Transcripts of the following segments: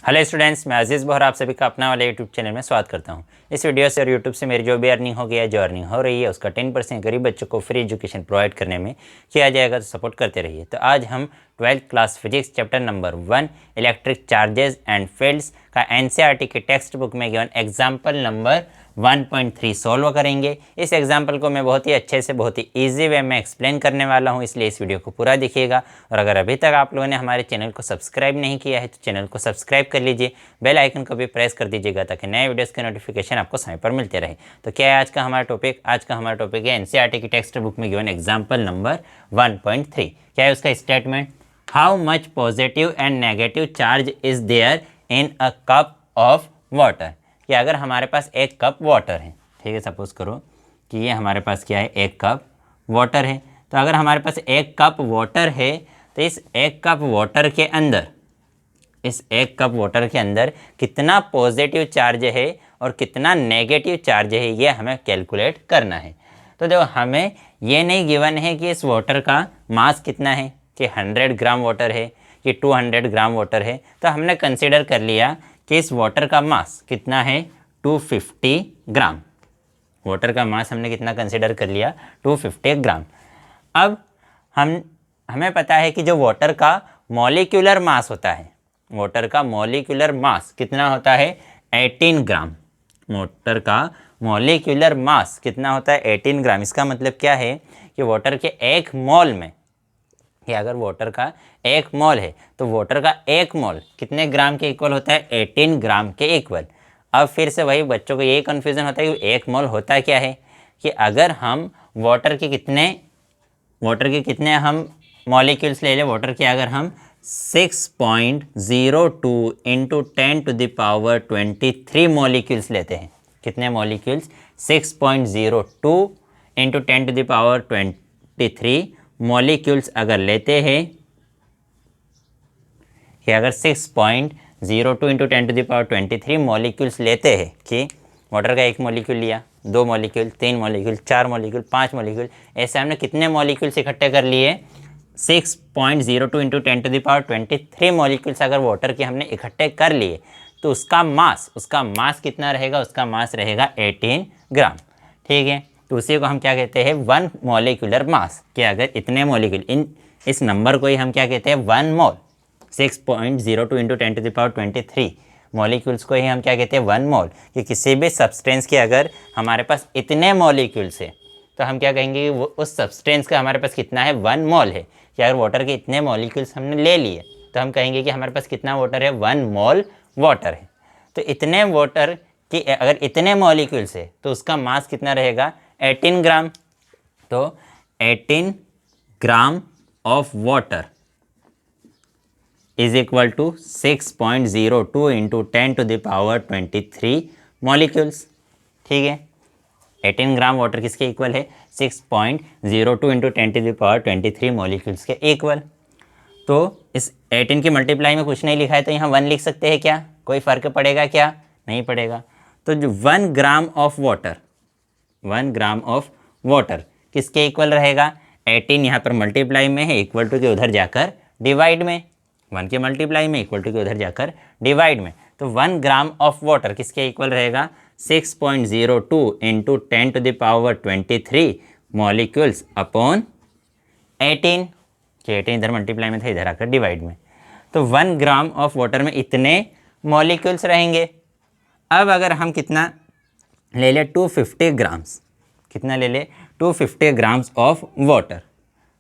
Hello students, मैं अजीज़ बोहरा आप सभी का अपना वाले यूट्यूब चैनल में स्वागत करता हूं। इस वीडियो से और यूट्यूब से मेरी जो भी अर्निंग हो गई है, जो अर्निंग हो रही है, उसका 10% गरीब बच्चों को फ्री एजुकेशन प्रोवाइड करने में किया जाएगा, तो सपोर्ट करते रहिए। तो आज हम 12th class physics chapter number 1 electric charges and fields का एनसीईआरटी के टेक्स्ट बुक में गिवन एग्जाम्पल नंबर 1.3 सॉल्व करेंगे। इस एग्जाम्पल को मैं बहुत ही अच्छे से, बहुत ही ईजी वे में एक्सप्लेन करने वाला हूं, इसलिए इस वीडियो को पूरा देखिएगा। और अगर अभी तक आप लोगों ने हमारे चैनल को सब्सक्राइब नहीं किया है तो चैनल को सब्सक्राइब कर लीजिए, बेल आइकन को भी प्रेस कर दीजिएगा ताकि नए वीडियोस के नोटिफिकेशन आपको समय पर मिलते रहे। तो क्या है आज का हमारा टॉपिक? आज का हमारा टॉपिक है एनसीईआरटी की टेक्स्ट बुक में गिवन एग्जाम्पल नंबर 1.3। क्या है उसका statement? How much positive and negative charge is there in a cup of water. कि अगर हमारे पास एक कप वाटर है, ठीक है, सपोज करो कि ये हमारे पास क्या है, एक कप वाटर है। तो अगर हमारे पास एक कप वाटर है तो इस एक कप वाटर के अंदर, इस एक कप वाटर के अंदर कितना पॉजिटिव चार्ज है और कितना नेगेटिव चार्ज है, ये हमें कैलकुलेट करना है। तो देखो, हमें ये नहीं गिवन है कि इस वाटर का मास कितना है, कि 100 ग्राम वाटर है कि 200 ग्राम वाटर है। तो हमने कंसीडर कर लिया कि इस वाटर का मास कितना है, 250 ग्राम। वाटर का मास हमने कितना कंसीडर कर लिया, 250 ग्राम। अब हमें पता है कि जो वाटर का मॉलिक्यूलर मास होता है, वाटर का मॉलिक्यूलर मास कितना होता है, 18 ग्राम। वाटर का मॉलिक्यूलर मास कितना होता है, 18 ग्राम। इसका मतलब क्या है कि वाटर के एक मोल में, कि अगर वाटर का एक मोल है तो वाटर का एक मोल कितने ग्राम के इक्वल होता है, 18 ग्राम के इक्वल। अब फिर से वही बच्चों को यही कन्फ्यूज़न होता है कि एक मोल होता क्या है, कि अगर हम वाटर के कितने हम मॉलिक्यूल्स ले लें, वाटर के अगर हम 6.02 इंटू 10⁻23 मॉलिक्यूल्स लेते हैं। कितने मॉलिक्यूल्स? 6.02 इंटू 10⁻23 मॉलिक्यूल्स अगर लेते हैं, कि अगर 6.02 इंटू 10⁻23 मॉलिक्यूल्स लेते हैं, कि वाटर का एक मॉलिक्यूल लिया, 2 मॉलिक्यूल, 3 मॉलिक्यूल, 4 मॉलिक्यूल, 5 मॉलिक्यूल, ऐसे हमने कितने मॉलिक्यूल्स इकट्ठे कर लिए, 6.02 इंटू 10⁻23 मॉलिक्यूल्स अगर वाटर के हमने इकट्ठे कर लिए, तो उसका मास कितना रहेगा? उसका मास रहेगा 18 ग्राम। ठीक है, तो उसी को हम क्या कहते हैं, 1 मॉलिक्यूलर मास। कि अगर इतने मॉलिक्यूल, इस नंबर को ही हम क्या कहते हैं, 1 मोल। 6.02 इंटू 10⁻23 मॉलिक्यूल्स को ही हम क्या कहते हैं, 1 मोल। कि किसी भी सब्सटेंस के अगर हमारे पास इतने मॉलिक्यूल्स है तो हम क्या कहेंगे कि वो उस सब्सटेंस का हमारे पास कितना है, 1 मोल है। कि अगर वाटर के इतने मॉलिक्यूल्स हमने ले लिए तो हम कहेंगे कि हमारे पास कितना वाटर है, 1 मोल वाटर है। तो इतने वाटर कि अगर इतने मॉलिक्यूल्स है तो उसका मास कितना रहेगा, 18 ग्राम। तो 18 gram of water is equal to 6.02 into 10⁻23 molecules. ठीक है, 18 ग्राम वाटर किसके इक्वल है, 6.02 इंटू 10⁻23 मॉलिक्यूल्स के इक्वल। तो इस 18 की मल्टीप्लाई में कुछ नहीं लिखा है तो यहाँ 1 लिख सकते हैं क्या? कोई फ़र्क पड़ेगा क्या? नहीं पड़ेगा। तो जो 1 ग्राम of water, 1 gram of water किसके इक्वल रहेगा, 18 यहाँ पर मल्टीप्लाई में है, इक्वल टू के उधर जाकर डिवाइड में, 1 के मल्टीप्लाई में, इक्वल टू के उधर जाकर डिवाइड में। तो 1 ग्राम ऑफ वाटर किसके इक्वल रहेगा, 6.02 इंटू 10⁻23 मॉलिक्यूल्स अपॉन 18, कि 18 इधर मल्टीप्लाई में था, इधर आकर डिवाइड में। तो 1 ग्राम ऑफ वाटर में इतने मॉलिक्यूल्स रहेंगे। अब अगर हम कितना ले ले, 250 ग्राम्स, कितना ले ले, 250 ग्राम्स ऑफ वाटर।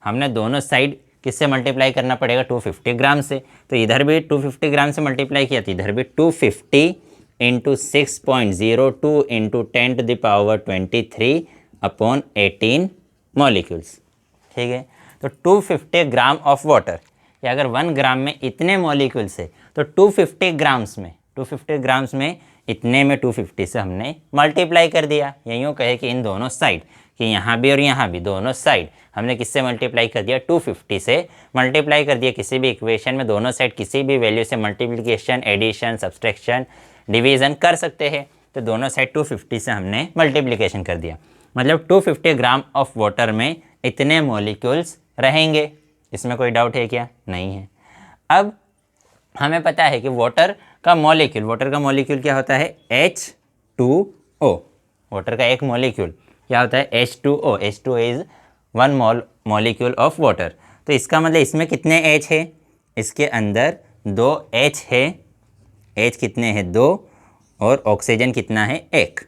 हमने दोनों साइड किससे मल्टीप्लाई करना पड़ेगा, 250 ग्राम से। तो इधर भी 250 ग्राम से मल्टीप्लाई किया तो इधर भी 250 इंटू 6.02 इंटू 10⁻23 अपॉन 18 मॉलिक्यूल्स। ठीक है, तो 250 ग्राम ऑफ वाटर, या अगर 1 ग्राम में इतने मॉलिक्यूल्स है तो 250 ग्राम्स में इतने में 250 से हमने मल्टीप्लाई कर दिया। या यूँ कहे कि इन दोनों साइड, कि यहाँ भी और यहाँ भी दोनों साइड हमने किससे मल्टीप्लाई कर दिया, 250 से मल्टीप्लाई कर दिया। किसी भी इक्वेशन में दोनों साइड किसी भी वैल्यू से मल्टीप्लिकेशन, एडिशन, सब्सट्रैक्शन, डिवीज़न कर सकते हैं। तो दोनों साइड 250 से हमने मल्टीप्लिकेशन कर दिया। मतलब 250 ग्राम ऑफ वाटर में इतने मॉलिक्यूल्स रहेंगे। इसमें कोई डाउट है क्या? नहीं है। अब हमें पता है कि वाटर का मॉलिक्यूल क्या होता है, H2O। वाटर का एक मॉलिक्यूल क्या होता है, H2O। H2O is one molecule of water. तो इसका मतलब इसमें कितने H है, इसके अंदर 2 H है। H कितने हैं, 2, और ऑक्सीजन कितना है, 1।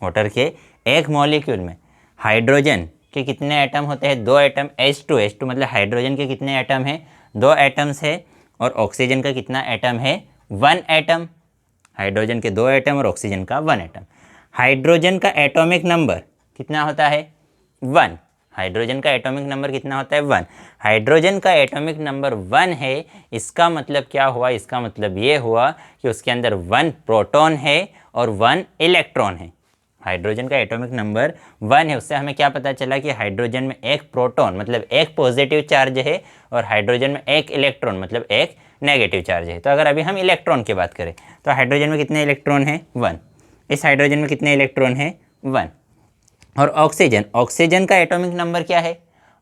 वाटर के एक मॉलिक्यूल में हाइड्रोजन के कितने एटम होते हैं, 2 एटम। H2 मतलब हाइड्रोजन के कितने एटम हैं, 2 एटम्स है। और ऑक्सीजन का कितना एटम है, 1 एटम। हाइड्रोजन के 2 एटम और ऑक्सीजन का 1 एटम। हाइड्रोजन का एटॉमिक नंबर कितना होता है, 1। हाइड्रोजन का एटॉमिक नंबर कितना होता है, 1। हाइड्रोजन का एटॉमिक नंबर 1 है। इसका मतलब क्या हुआ, इसका मतलब ये हुआ कि उसके अंदर 1 प्रोटॉन है और 1 इलेक्ट्रॉन है। हाइड्रोजन का एटॉमिक नंबर 1 है, उससे हमें क्या पता चला कि हाइड्रोजन में एक प्रोटॉन मतलब एक पॉजिटिव चार्ज है और हाइड्रोजन में एक इलेक्ट्रॉन मतलब एक नेगेटिव चार्ज है। तो अगर अभी हम इलेक्ट्रॉन की बात करें तो हाइड्रोजन में कितने इलेक्ट्रॉन है, 1। इस हाइड्रोजन में कितने इलेक्ट्रॉन है, 1। और ऑक्सीजन का एटॉमिक नंबर क्या है,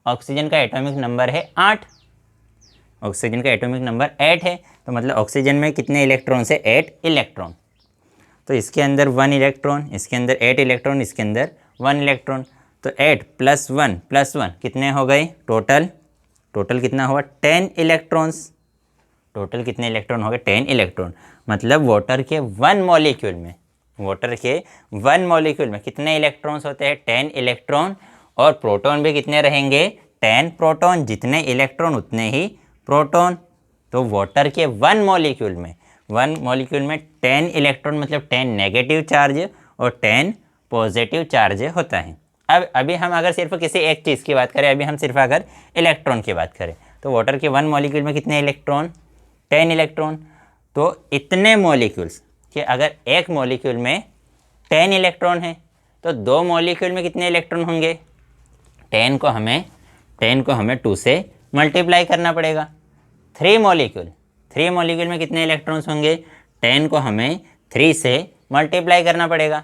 ऑक्सीजन का एटॉमिक नंबर है 8। ऑक्सीजन का एटॉमिक नंबर 8 है। तो मतलब ऑक्सीजन में कितने इलेक्ट्रॉन है, 8 इलेक्ट्रॉन। तो इसके अंदर 1 इलेक्ट्रॉन, इसके अंदर 8 इलेक्ट्रॉन, इसके अंदर 1 इलेक्ट्रॉन। तो 8 + 1 कितने हो गए, टोटल कितना हुआ, 10 इलेक्ट्रॉन्स। टोटल कितने इलेक्ट्रॉन हो गए, 10 इलेक्ट्रॉन। मतलब वाटर के 1 मॉलिक्यूल में कितने इलेक्ट्रॉन्स होते हैं, 10 इलेक्ट्रॉन। और प्रोटॉन भी कितने रहेंगे, 10 प्रोटॉन। जितने इलेक्ट्रॉन उतने ही प्रोटॉन। तो वाटर के 1 मॉलिक्यूल में 10 इलेक्ट्रॉन मतलब 10 नेगेटिव चार्ज और 10 पॉजिटिव चार्ज होता है। अब अभी हम अगर सिर्फ किसी एक चीज़ की बात करें, अभी हम सिर्फ अगर इलेक्ट्रॉन की बात करें तो वाटर के 1 मॉलिक्यूल में कितने इलेक्ट्रॉन, 10 इलेक्ट्रॉन। तो इतने मॉलिक्यूल्स कि अगर एक मॉलिक्यूल में 10 इलेक्ट्रॉन है तो 2 मॉलिक्यूल में कितने इलेक्ट्रॉन होंगे, 10 को हमें 2 से मल्टीप्लाई करना पड़ेगा। 3 मॉलिक्यूल में कितने इलेक्ट्रॉन्स होंगे, 10 को हमें 3 से मल्टीप्लाई करना पड़ेगा।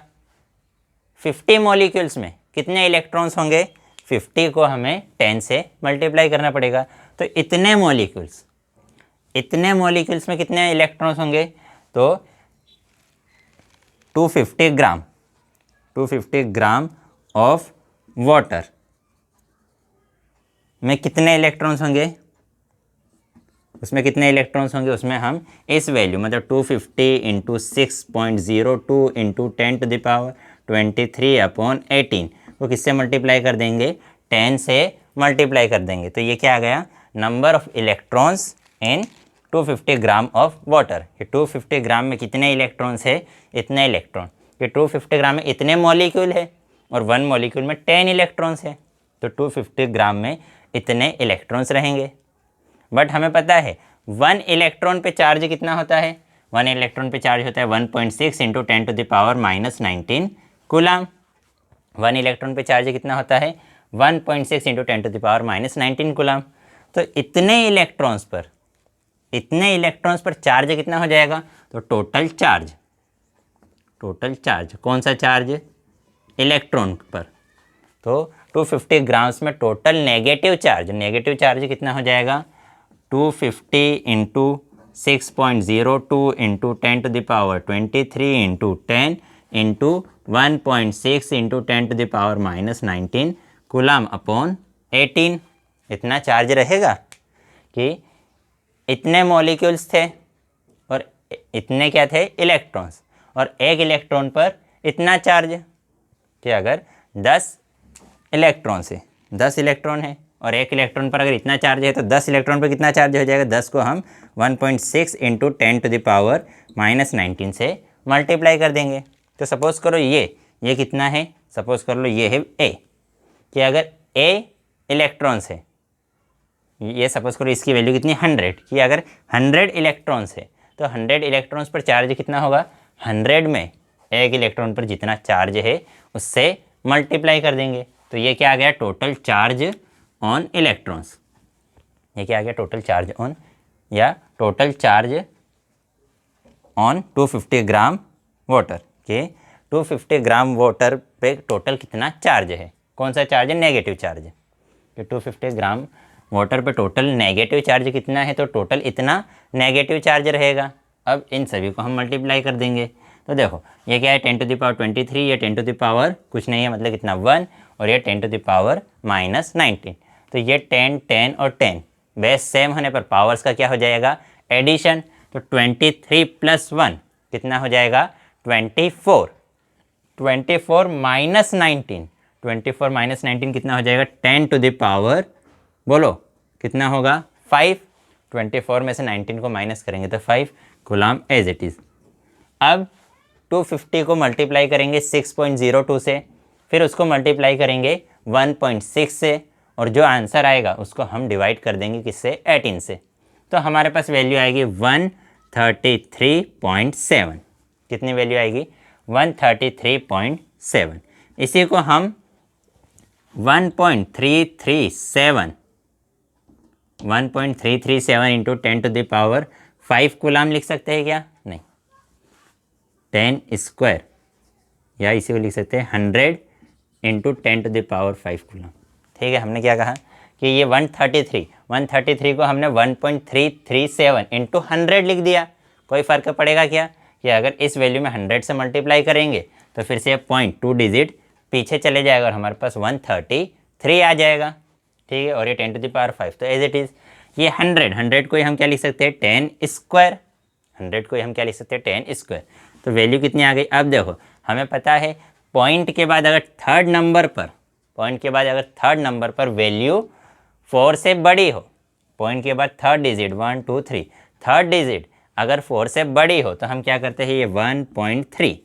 50 मॉलिक्यूल्स में कितने इलेक्ट्रॉन्स होंगे, 50 को हमें 10 से मल्टीप्लाई करना पड़ेगा। तो इतने मॉलिक्यूल्स में कितने इलेक्ट्रॉन्स होंगे, तो 250 ग्राम ऑफ वाटर में कितने इलेक्ट्रॉन्स होंगे, उसमें कितने इलेक्ट्रॉन्स होंगे, उसमें हम इस वैल्यू मतलब 250 × 6.02 × 10⁻23/18 को किससे मल्टीप्लाई कर देंगे, 10 से मल्टीप्लाई कर देंगे। तो ये क्या आ गया, number of electrons in 250 gram of water. ये 250 ग्राम में कितने इलेक्ट्रॉन्स है, इतने इलेक्ट्रॉन। ये 250 ग्राम में इतने मॉलिक्यूल है और 1 मॉलिक्यूल में 10 इलेक्ट्रॉन्स है। तो 250 ग्राम में इतने इलेक्ट्रॉन्स रहेंगे। बट हमें पता है 1 इलेक्ट्रॉन पे चार्ज कितना होता है, 1 इलेक्ट्रॉन पे चार्ज होता है 1.6 × 10⁻⁻19 कूलम। 1 इलेक्ट्रॉन पे चार्ज कितना होता है, 1.6 × 10⁻⁻19 कूलम। तो इतने इलेक्ट्रॉन्स पर चार्ज कितना हो जाएगा, तो टोटल चार्ज कौन सा चार्ज, इलेक्ट्रॉन पर। तो 250 ग्राम्स में टोटल नेगेटिव चार्ज कितना हो जाएगा, 250 × 6.02 × 10⁻23 × 10 × 1.6 × 10⁻⁻19 कूलम अपॉन 18। इतना चार्ज रहेगा कि इतने मॉलिक्यूल्स थे और इतने क्या थे, इलेक्ट्रॉन्स। और एक इलेक्ट्रॉन पर इतना चार्ज कि अगर 10 इलेक्ट्रॉन है और एक इलेक्ट्रॉन पर अगर इतना चार्ज है तो 10 इलेक्ट्रॉन पर कितना चार्ज हो जाएगा, 10 को हम 1.6 × 10⁻⁻19 से मल्टीप्लाई कर देंगे। तो सपोज़ करो ये कितना है, सपोज़ कर लो ये है ए, कि अगर ए इलेक्ट्रॉन्स है, ये सपोज़ करो इसकी वैल्यू कितनी, 100, कि अगर 100 इलेक्ट्रॉन्स है तो 100 इलेक्ट्रॉन्स पर चार्ज कितना होगा, 100 में एक इलेक्ट्रॉन पर जितना चार्ज है उससे मल्टीप्लाई कर देंगे। तो ये क्या आ गया, टोटल चार्ज ऑन इलेक्ट्रॉन्स। ये क्या आ गया, टोटल चार्ज ऑन या total charge on 250 gram water के 250 ग्राम वाटर पे टोटल कितना चार्ज है, कौन सा चार्ज है, नेगेटिव चार्ज। कि 250 ग्राम वाटर पे टोटल नेगेटिव चार्ज कितना है, तो टोटल इतना नेगेटिव चार्ज रहेगा। अब इन सभी को हम मल्टीप्लाई कर देंगे। तो देखो ये क्या है 10⁻23, ये 10⁻, कुछ नहीं है मतलब कितना 1, और ये 10⁻−19। तो ये 10, 10 और 10 बेस सेम होने पर पावर्स का क्या हो जाएगा, एडिशन। तो 23 + 1 कितना हो जाएगा 24, 24 - 19 कितना हो जाएगा 10⁻, बोलो कितना होगा 5। 24 में से 19 को माइनस करेंगे तो 5 कूलम एज इट इज़। अब 250 को मल्टीप्लाई करेंगे 6.02 से, फिर उसको मल्टीप्लाई करेंगे 1.6 से, और जो आंसर आएगा उसको हम डिवाइड कर देंगे किससे, 18 से। तो हमारे पास वैल्यू आएगी 133.7। कितनी वैल्यू आएगी 133.7। इसी को हम 1.337 इंटू 10⁵ कूलम लिख सकते हैं क्या, नहीं, 10² या इसी को लिख सकते हैं 100 इंटू 10⁵ कूलम। ठीक है, हमने क्या कहा कि ये 133 को हमने 1.337 इंटू 100 लिख दिया। कोई फ़र्क पड़ेगा क्या कि अगर इस वैल्यू में 100 से मल्टीप्लाई करेंगे तो फिर से 0.2 डिजिट पीछे चले जाएगा और हमारे पास 133 आ जाएगा। ठीक है, और ये 10⁵, तो एज इट इज़ ये 100 को ही हम क्या लिख सकते हैं 10²। 100 को ही हम क्या लिख सकते हैं 10²। तो वैल्यू कितनी आ गई। अब देखो हमें पता है पॉइंट के बाद अगर थर्ड नंबर पर वैल्यू 4 से बड़ी हो, पॉइंट के बाद थर्ड डिजिट 1 2 3 थर्ड डिजिट अगर 4 से बड़ी हो तो हम क्या करते हैं, ये 1.3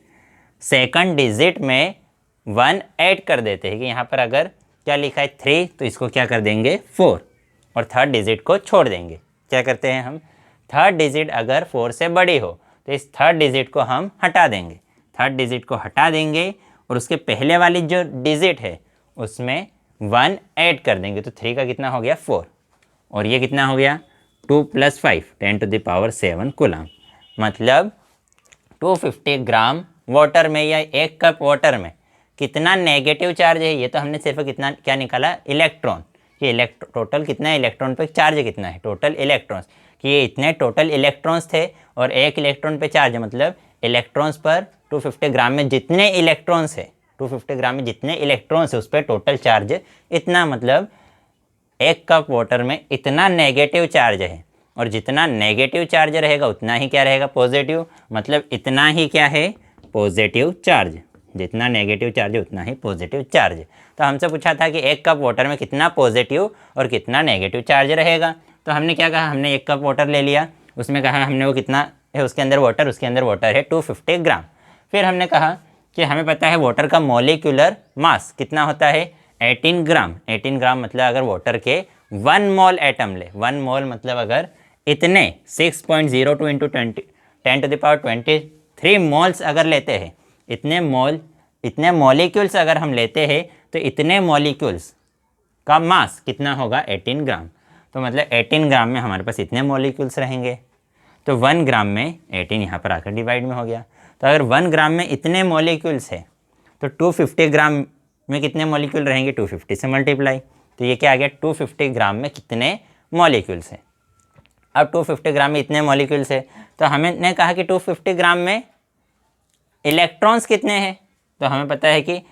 सेकंड डिजिट में 1 ऐड कर देते हैं कि यहाँ पर अगर क्या लिखा है 3 तो इसको क्या कर देंगे 4, और थर्ड डिजिट को छोड़ देंगे। क्या करते हैं हम, थर्ड डिजिट अगर 4 से बड़ी हो तो इस थर्ड डिजिट को हम हटा देंगे। थर्ड डिजिट को हटा देंगे और उसके पहले वाली जो डिजिट है उसमें 1 ऐड कर देंगे। तो 3 का कितना हो गया 4, और ये कितना हो गया 2 + 5 10⁻7 कूलम। मतलब 250 ग्राम वाटर में या 1 कप वाटर में कितना नेगेटिव चार्ज है, ये तो हमने सिर्फ कितना क्या निकाला, इलेक्ट्रॉन। कि टोटल कितना इलेक्ट्रॉन पे चार्ज कितना है, टोटल इलेक्ट्रॉन्स, कि ये इतने टोटल इलेक्ट्रॉन्स थे और 1 इलेक्ट्रॉन पे चार्ज, मतलब इलेक्ट्रॉन्स पर 250 ग्राम में जितने इलेक्ट्रॉन्स है, 250 ग्राम में जितने इलेक्ट्रॉन्स है उस पर टोटल चार्ज इतना, मतलब 1 कप वाटर में इतना नेगेटिव चार्ज है। और जितना नेगेटिव चार्ज रहेगा उतना ही क्या रहेगा पॉजिटिव, मतलब इतना ही क्या है पॉजिटिव चार्ज। जितना नेगेटिव चार्ज है उतना ही पॉजिटिव चार्ज। तो हमसे पूछा था कि 1 कप वाटर में कितना पॉजिटिव और कितना नेगेटिव चार्ज रहेगा। तो हमने क्या कहा, हमने 1 कप वाटर ले लिया, उसमें कहा हमने वो कितना है उसके अंदर वाटर है 250 ग्राम। फिर हमने कहा कि हमें पता है वाटर का मॉलिक्यूलर मास कितना होता है 18 ग्राम। 18 ग्राम मतलब अगर वाटर के 1 मोल एटम ले, 1 मोल मतलब अगर इतने 6.02 इंटू 10⁻23 मोल्स अगर लेते हैं, इतने मॉलिक्यूल्स अगर हम लेते हैं तो इतने मॉलिक्यूल्स का मास कितना होगा 18 ग्राम। तो मतलब 18 ग्राम में हमारे पास इतने मॉलिक्यूल्स रहेंगे। तो 1 ग्राम में 18 यहाँ पर आकर डिवाइड में हो गया। तो अगर 1 ग्राम में इतने मॉलिक्यूल्स है तो 250 ग्राम में कितने मॉलिक्यूल रहेंगे, 250 से मल्टीप्लाई। तो ये क्या आ गया 250 ग्राम में कितने मॉलिक्यूल्स हैं। अब 250 ग्राम में इतने मॉलिक्यूल्स है तो हमने कहा कि 250 ग्राम में इलेक्ट्रॉन्स कितने हैं। तो हमें पता है कि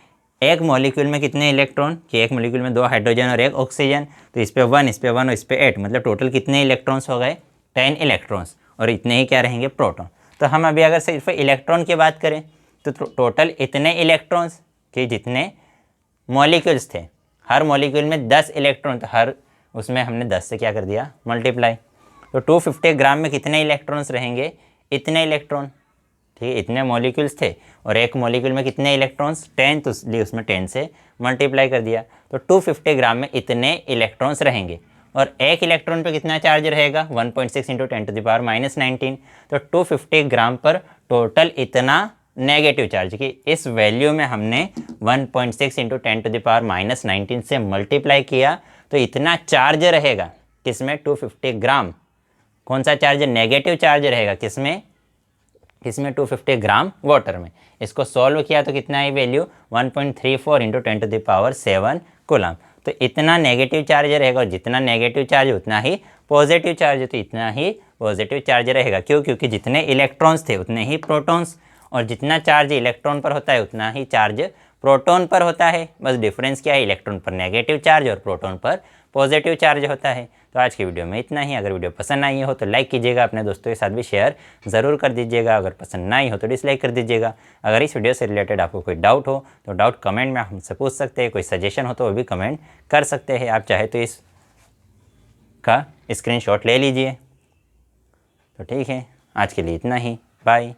एक मॉलिक्यूल में कितने इलेक्ट्रॉन, कि एक मॉलिक्यूल में 2 हाइड्रोजन और 1 ऑक्सीजन। तो इस पे 1, इस पे 1 और इस पे 8, मतलब टोटल कितने इलेक्ट्रॉन्स हो गए 10 इलेक्ट्रॉन्स, और इतने ही क्या रहेंगे प्रोटॉन। तो हम अभी अगर सिर्फ इलेक्ट्रॉन की बात करें तो टोटल इतने इलेक्ट्रॉन्स कि जितने मॉलिक्यूल्स थे, हर मॉलिक्यूल में 10 इलेक्ट्रॉन, तो हर उसमें हमने 10 से क्या कर दिया मल्टीप्लाई। तो 250 ग्राम में कितने इलेक्ट्रॉन्स रहेंगे, इतने इलेक्ट्रॉन। ठीक है, इतने मॉलिक्यूल्स थे और एक मॉलिक्यूल में कितने इलेक्ट्रॉन्स 10, तो इसलिए उसमें 10 से मल्टीप्लाई कर दिया। तो 250 ग्राम में इतने इलेक्ट्रॉन्स रहेंगे और एक इलेक्ट्रॉन पे कितना चार्ज रहेगा 1.6 इंटू 10⁻19। तो 250 ग्राम पर टोटल इतना नेगेटिव चार्ज, कि इस वैल्यू में हमने 1.6 इंटू 10⁻19 से मल्टीप्लाई किया तो इतना चार्ज रहेगा किसमें 250 ग्राम। कौन सा चार्ज, नेगेटिव चार्ज रहेगा किसमें 250 ग्राम वाटर में। इसको सॉल्व किया तो कितना है वैल्यू 1.34 इंटू 10⁻7 कूलम। तो इतना नेगेटिव चार्ज रहेगा, और जितना नेगेटिव चार्ज उतना ही पॉजिटिव चार्ज, तो इतना ही पॉजिटिव चार्ज रहेगा। क्यों? क्योंकि जितने इलेक्ट्रॉन्स थे उतने ही प्रोटॉन्स, और जितना चार्ज इलेक्ट्रॉन पर होता है उतना ही चार्ज प्रोटॉन पर होता है। बस डिफरेंस क्या है, इलेक्ट्रॉन पर नेगेटिव चार्ज और प्रोटॉन पर पॉजिटिव चार्ज होता है। तो आज की वीडियो में इतना ही। अगर वीडियो पसंद आई हो तो लाइक कीजिएगा, अपने दोस्तों के साथ भी शेयर ज़रूर कर दीजिएगा। अगर पसंद ना आई हो तो डिसलाइक कर दीजिएगा। अगर इस वीडियो से रिलेटेड आपको कोई डाउट हो तो डाउट कमेंट में हमसे पूछ सकते हैं। कोई सजेशन हो तो वो भी कमेंट कर सकते हैं। आप चाहे तो इस का स्क्रीनशॉट ले लीजिए। तो ठीक है, आज के लिए इतना ही। बाय।